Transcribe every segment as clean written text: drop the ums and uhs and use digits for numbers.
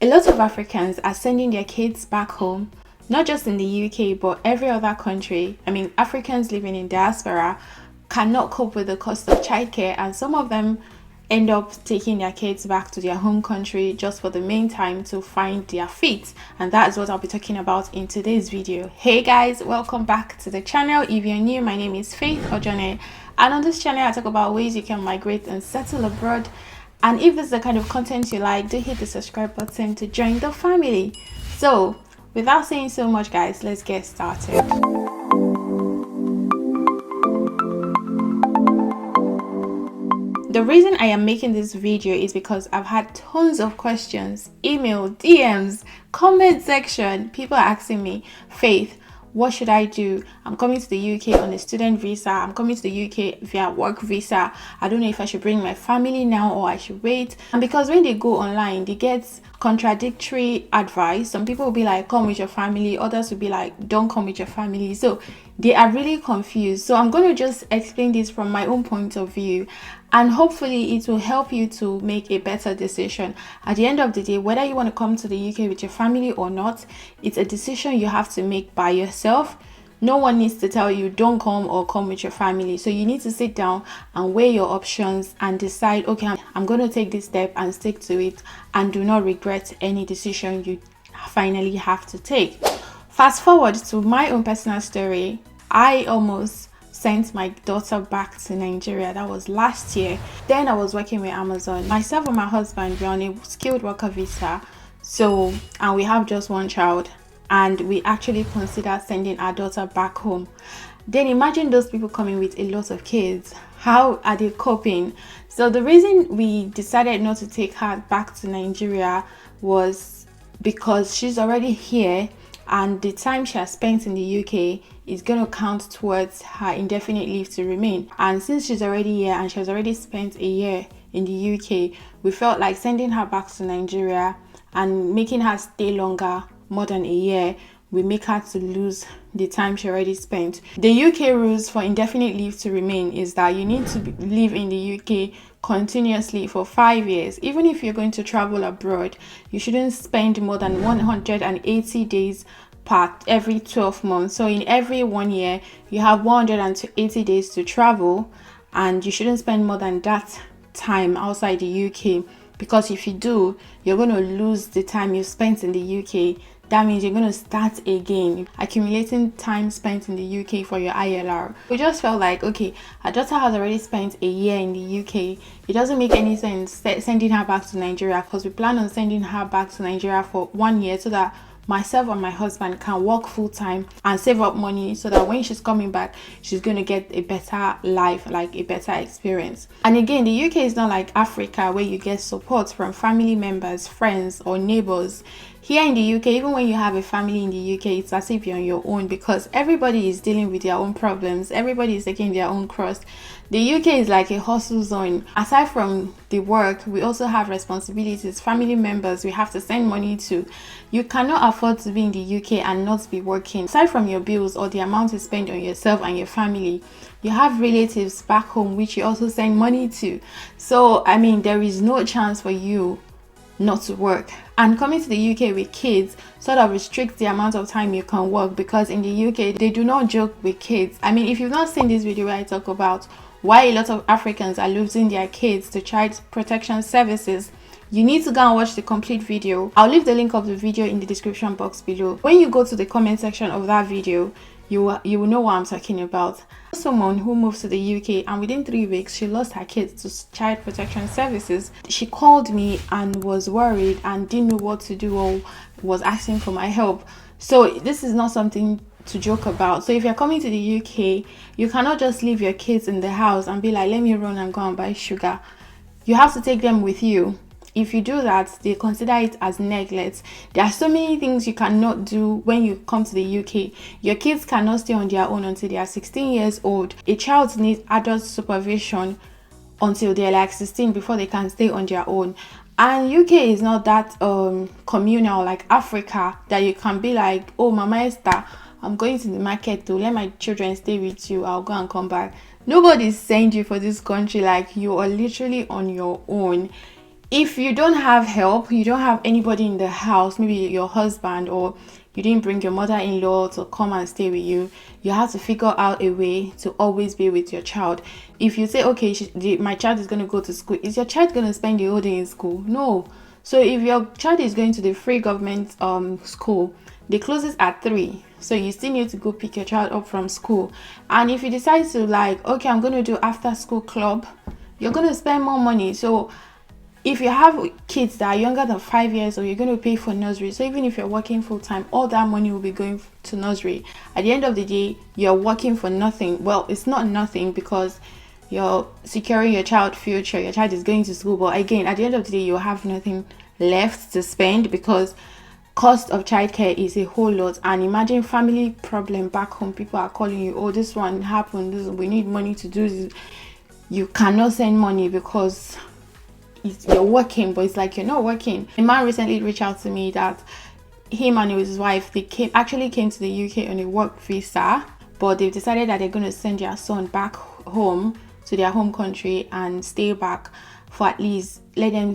A lot of Africans are sending their kids back home, not just in the UK, but every other country. I mean, Africans living in diaspora cannot cope with the cost of childcare, and some of them end up taking their kids back to their home country just for the meantime to find their feet. And that is what I'll be talking about in today's video. Hey guys, welcome back to the channel. If you're new, my name is Faithojone, and on this channel I talk about ways you can migrate and settle abroad. And if this is the kind of content you like, do hit the subscribe button to join the family. So without saying so much guys, let's get started. The reason I am making this video is because I've had tons of questions, email, DMs, comment section. People are asking me, Faith, what should I do? I'm coming to the UK on a student visa. I'm coming to the UK via work visa. I don't know if I should bring my family now or I should wait. And because when they go online, they get contradictory advice. Some people will be like, come with your family. Others will be like, don't come with your family. So they are really confused. So I'm going to just explain this from my own point of view, and hopefully it will help you to make a better decision. At the end of the day, whether you want to come to the UK with your family or not, it's a decision you have to make by yourself. No one needs to tell you don't come or come with your family. So you need to sit down and weigh your options and decide, okay, I'm going to take this step and stick to it, and do not regret any decision you finally have to take. Fast forward to my own personal story. I almost sent my daughter back to Nigeria. That was last year. Then I was working with Amazon. Myself and my husband, we're on a skilled worker visa. So, and we have just one child, and we actually consider sending our daughter back home. Then imagine those people coming with a lot of kids. How are they coping? So the reason we decided not to take her back to Nigeria was because she's already here, and the time she has spent in the UK is going to count towards her indefinite leave to remain. And since she's already here and she has already spent a year in the UK, we felt like sending her back to Nigeria and making her stay longer, more than a year, we make her to lose the time she already spent. The UK rules for indefinite leave to remain is that you need to live in the UK continuously for 5 years. Even if you're going to travel abroad, you shouldn't spend more than 180 days per every 12 months. So in every 1 year, you have 180 days to travel, and you shouldn't spend more than that time outside the UK, because if you do, you're going to lose the time you spent in the UK. That means you're going to start again, accumulating time spent in the UK for your ILR. We just felt like, okay, our daughter has already spent a year in the UK. It doesn't make any sense sending her back to Nigeria, because we plan on sending her back to Nigeria for 1 year so that myself and my husband can work full-time and save up money, so that when she's coming back, she's going to get a better life, like a better experience. And again, the UK is not like Africa where you get support from family members, friends, or neighbors. Here in the UK, even when you have a family in the UK, it's as if you're on your own, because everybody is dealing with their own problems. Everybody is taking their own cross. The UK is like a hustle zone. Aside from the work, we also have responsibilities, family members we have to send money to. You cannot afford to be in the UK and not be working. Aside from your bills or the amount you spend on yourself and your family, you have relatives back home which you also send money to. So, I mean, there is no chance for you not to work. And coming to the UK with kids sort of restricts the amount of time you can work, because in the UK they do not joke with kids. I mean, if you've not seen this video where I talk about why a lot of Africans are losing their kids to child protection services, you need to go and watch the complete video. I'll leave the link of the video in the description box below. When you go to the comment section of that video, you will know what I'm talking about. Someone who moved to the UK, and within 3 weeks she lost her kids to child protection services. She called me and was worried and didn't know what to do, or was asking for my help. So this is not something to joke about. So if you're coming to the UK, you cannot just leave your kids in the house and be like, let me run and go and buy sugar. You have to take them with you. If you do that, they consider it as neglect. There are so many things you cannot do when you come to the UK. Your kids cannot stay on their own until they are 16 years old. A child needs adult supervision until they're like 16 before they can stay on their own. And UK is not that communal like Africa, that you can be like, oh, Mama Esther, I'm going to the market to let my children stay with you. I'll go and come back. Nobody's sent you for this country. Like, you are literally on your own. If you don't have help, you don't have anybody in the house, maybe your husband, or you didn't bring your mother-in-law to come and stay with you, you have to figure out a way to always be with your child. If you say, okay, my child is going to go to school, is your child going to spend the whole day in school? No. So if your child is going to the free government school, they closes at 3, so you still need to go pick your child up from school. And if you decide to, like, okay, I'm going to do after school club, you're going to spend more money. So if you have kids that are younger than 5 years old, you're going to pay for nursery. So even if you're working full-time, all that money will be going to nursery. At the end of the day, you're working for nothing. Well, it's not nothing, because you're securing your child's future. Your child is going to school, but again, at the end of the day, you have nothing left to spend, because cost of childcare is a whole lot. And imagine family problem back home. People are calling you, oh, this one happened, we need money to do this. You cannot send money because you're working, but it's like you're not working. A man recently reached out to me that him and his wife, they actually came to the UK on a work visa, but they've decided that they're going to send their son back home to their home country and stay back for at least, let them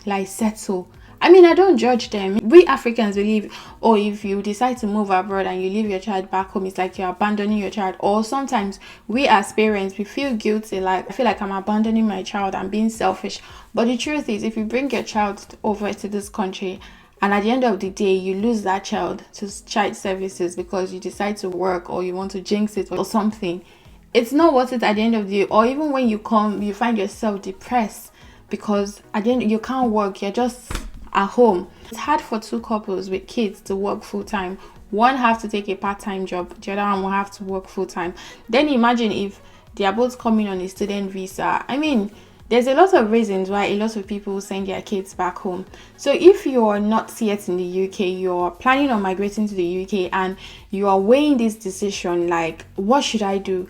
like settle. I mean, I don't judge them. We Africans believe, oh, if you decide to move abroad and you leave your child back home, it's like you're abandoning your child. Or sometimes we as parents, we feel guilty, like, I feel like I'm abandoning my child, I'm being selfish. But the truth is, if you bring your child over to this country, and at the end of the day, you lose that child to child services because you decide to work, or you want to jinx it or something, it's not worth it at the end of the day. Or even when you come, you find yourself depressed because at the end, you can't work, you're just at home. It's hard for two couples with kids to work full-time. One have to take a part-time job, the other one will have to work full-time. Then imagine if they are both coming on a student visa. I mean, there's a lot of reasons why a lot of people send their kids back home. So if you're not yet in the UK, you're planning on migrating to the UK, and you are weighing this decision, like, what should I do?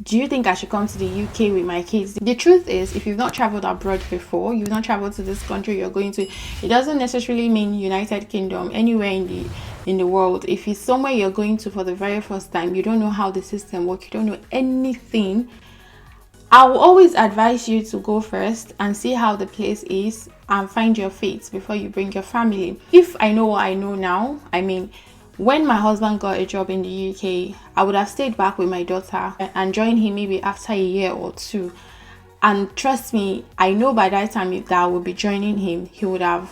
Do you think I should come to the UK with my kids? The truth is, if you've not traveled abroad before, you've not traveled to this country you're going to, it doesn't necessarily mean United Kingdom, anywhere in the world. If it's somewhere you're going to for the very first time, you don't know how the system works, you don't know anything, I will always advise you to go first and see how the place is and find your fate before you bring your family. If I know what I know now, I mean, when my husband got a job in the UK, I would have stayed back with my daughter and joined him maybe after a year or two. And trust me, I know by that time that I would be joining him, he would have,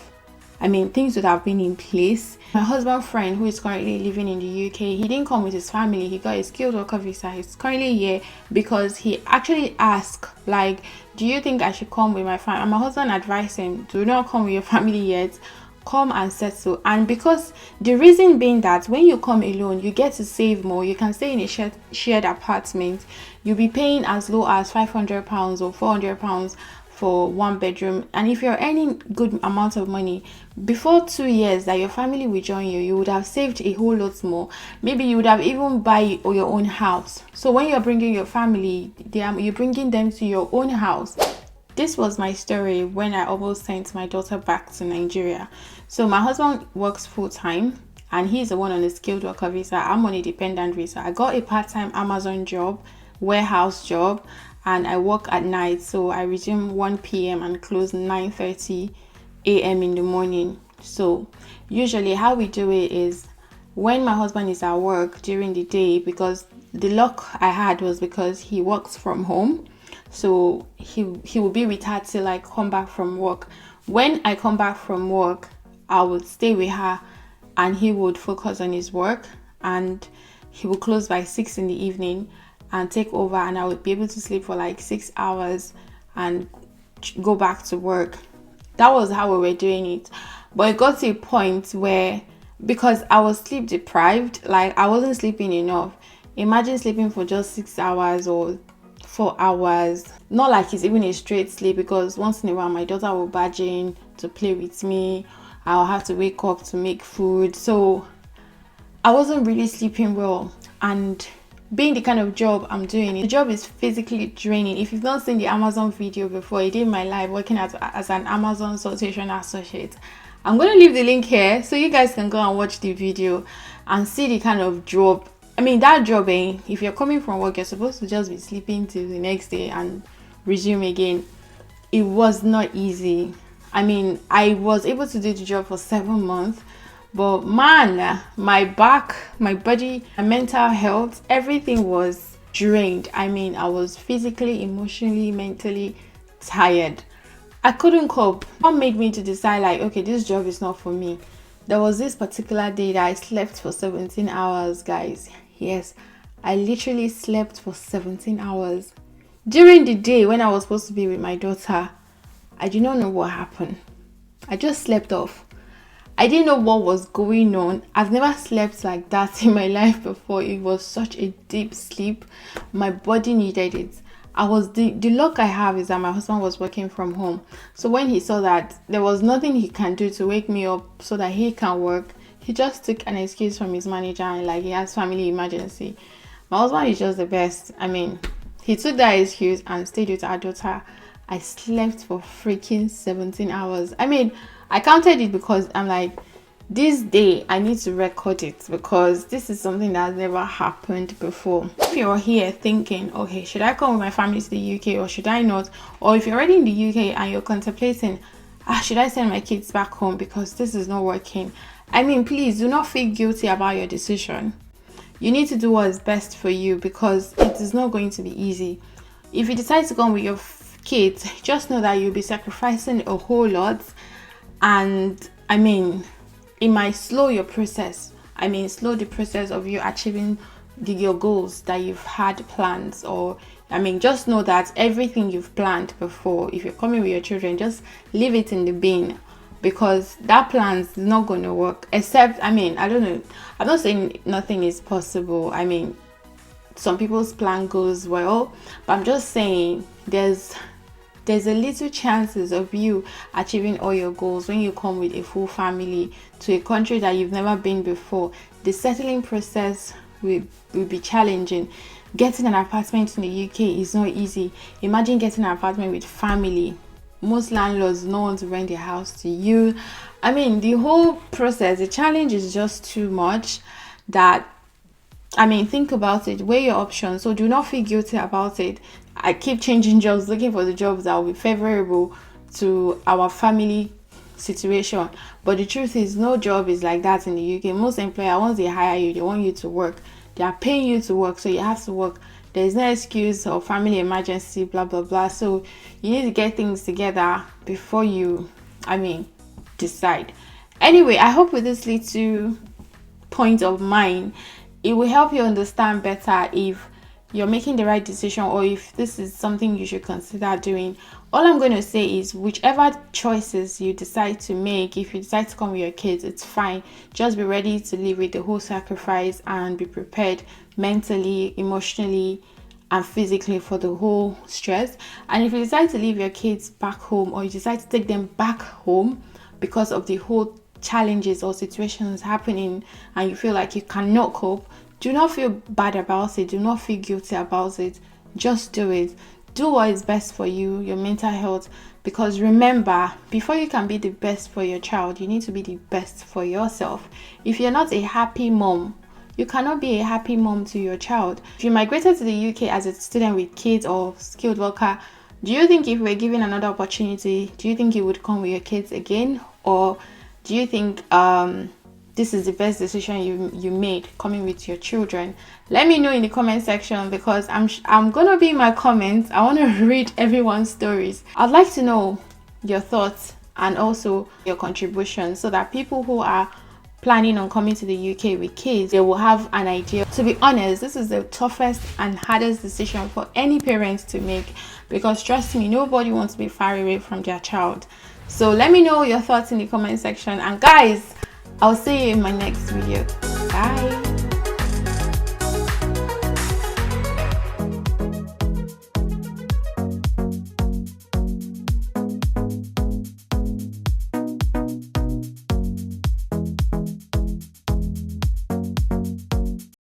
I mean, things would have been in place. My husband's friend, who is currently living in the UK, he didn't come with his family. He got a skilled worker visa. He's currently here because he actually asked, like, do you think I should come with my family? And my husband advised him, do not come with your family yet. Come and settle. And because the reason being that when you come alone, you get to save more. You can stay in a shared apartment. You'll be paying as low as £500 or £400 for one bedroom. And if you're earning good amount of money, before 2 years that your family will join you, you would have saved a whole lot more. Maybe you would have even buy your own house. So when you're bringing your family, you're bringing them to your own house. This was my story when I almost sent my daughter back to Nigeria. So my husband works full-time and he's the one on a skilled worker visa. I'm on a dependent visa. I got a part-time Amazon job, warehouse job, and I work at night. So I resume 1 p.m. and close 9:30 a.m. in the morning. So usually how we do it is when my husband is at work during the day, because the luck I had was because he works from home. So he will be with her till I come back from work. When I come back from work, I would stay with her and he would focus on his work, and he will close by 6 in the evening and take over, and I would be able to sleep for like 6 hours and go back to work. That was how we were doing it. But it got to a point where, because I was sleep deprived, like I wasn't sleeping enough. Imagine sleeping for just 6 hours or 4 hours. Not like it's even a straight sleep, because once in a while my daughter will barge in to play with me. I'll have to wake up to make food. So I wasn't really sleeping well. And being the kind of job I'm doing, the job is physically draining. If you've not seen the Amazon video before, I did my life working as an Amazon sortation associate. I'm going to leave the link here so you guys can go and watch the video and see the kind of job. I mean, that job, if you're coming from work, you're supposed to just be sleeping till the next day and resume again. It was not easy. I mean, I was able to do the job for 7 months, but man, my back, my body, my mental health, everything was drained. I mean, I was physically, emotionally, mentally tired. I couldn't cope. What made me to decide, like, okay, this job is not for me? There was this particular day that I slept for 17 hours, guys. Yes, I literally slept for 17 hours. During the day when I was supposed to be with my daughter, I did not know what happened. I just slept off. I didn't know what was going on. I've never slept like that in my life before. It was such a deep sleep. My body needed it. The luck I have is that my husband was working from home. So when he saw that there was nothing he can do to wake me up so that he can work, he just took an excuse from his manager and like he has family emergency. My husband is just the best. I mean, he took that excuse and stayed with our daughter. I slept for freaking 17 hours. I mean, I counted it because I'm like, this day I need to record it because this is something that has never happened before. If you're here thinking, okay, should I come with my family to the UK or should I not? Or if you're already in the UK and you're contemplating, should I send my kids back home because this is not working? I mean, please do not feel guilty about your decision. You need to do what is best for you because it is not going to be easy. If you decide to come with your kids, just know that you'll be sacrificing a whole lot, and I mean, it might slow your process. I mean, slow the process of you achieving your goals that you've had plans. Or I mean, just know that everything you've planned before, if you're coming with your children, just leave it in the bin because that plan's not going to work. Except, I mean, I don't know, I'm not saying nothing is possible. I mean, some people's plan goes well, but I'm just saying there's a little chances of you achieving all your goals when you come with a full family to a country that you've never been before. The settling process will be challenging. Getting an apartment in the UK is not easy. Imagine getting an apartment with family. Most landlords don't want to rent their house to you. I mean, the whole process, the challenge is just too much that, I mean, think about it, weigh your options. So do not feel guilty about it. I keep changing jobs, looking for the jobs that will be favorable to our family situation. But the truth is, no job is like that in the UK. Most employers, once they hire you, they want you to work. They are paying you to work, so you have to work. There is no excuse or family emergency, blah, blah, blah. So you need to get things together before you, I mean, decide. Anyway, I hope with this little point of mine, it will help you understand better if you're making the right decision or if this is something you should consider doing. All I'm going to say is whichever choices you decide to make, if you decide to come with your kids, it's fine. Just be ready to live with the whole sacrifice and be prepared mentally, emotionally, and physically for the whole stress. And if you decide to leave your kids back home or you decide to take them back home because of the whole challenges or situations happening and you feel like you cannot cope, do not feel bad about it. Do not feel guilty about it. Just do it. Do what is best for you, your mental health. Because remember, before you can be the best for your child, you need to be the best for yourself. If you're not a happy mom, you cannot be a happy mom to your child. If you migrated to the UK as a student with kids or skilled worker, do you think if we're given another opportunity, do you think you would come with your kids again? Or do you think this is the best decision you made coming with your children? Let me know in the comment section because I'm gonna be in my comments. I want to read everyone's stories. I'd like to know your thoughts and also your contributions so that people who are planning on coming to the UK with kids, they will have an idea. To be honest, this is the toughest and hardest decision for any parent to make because trust me, nobody wants to be far away from their child. So let me know your thoughts in the comment section, and guys, I'll see you in my next video. Bye.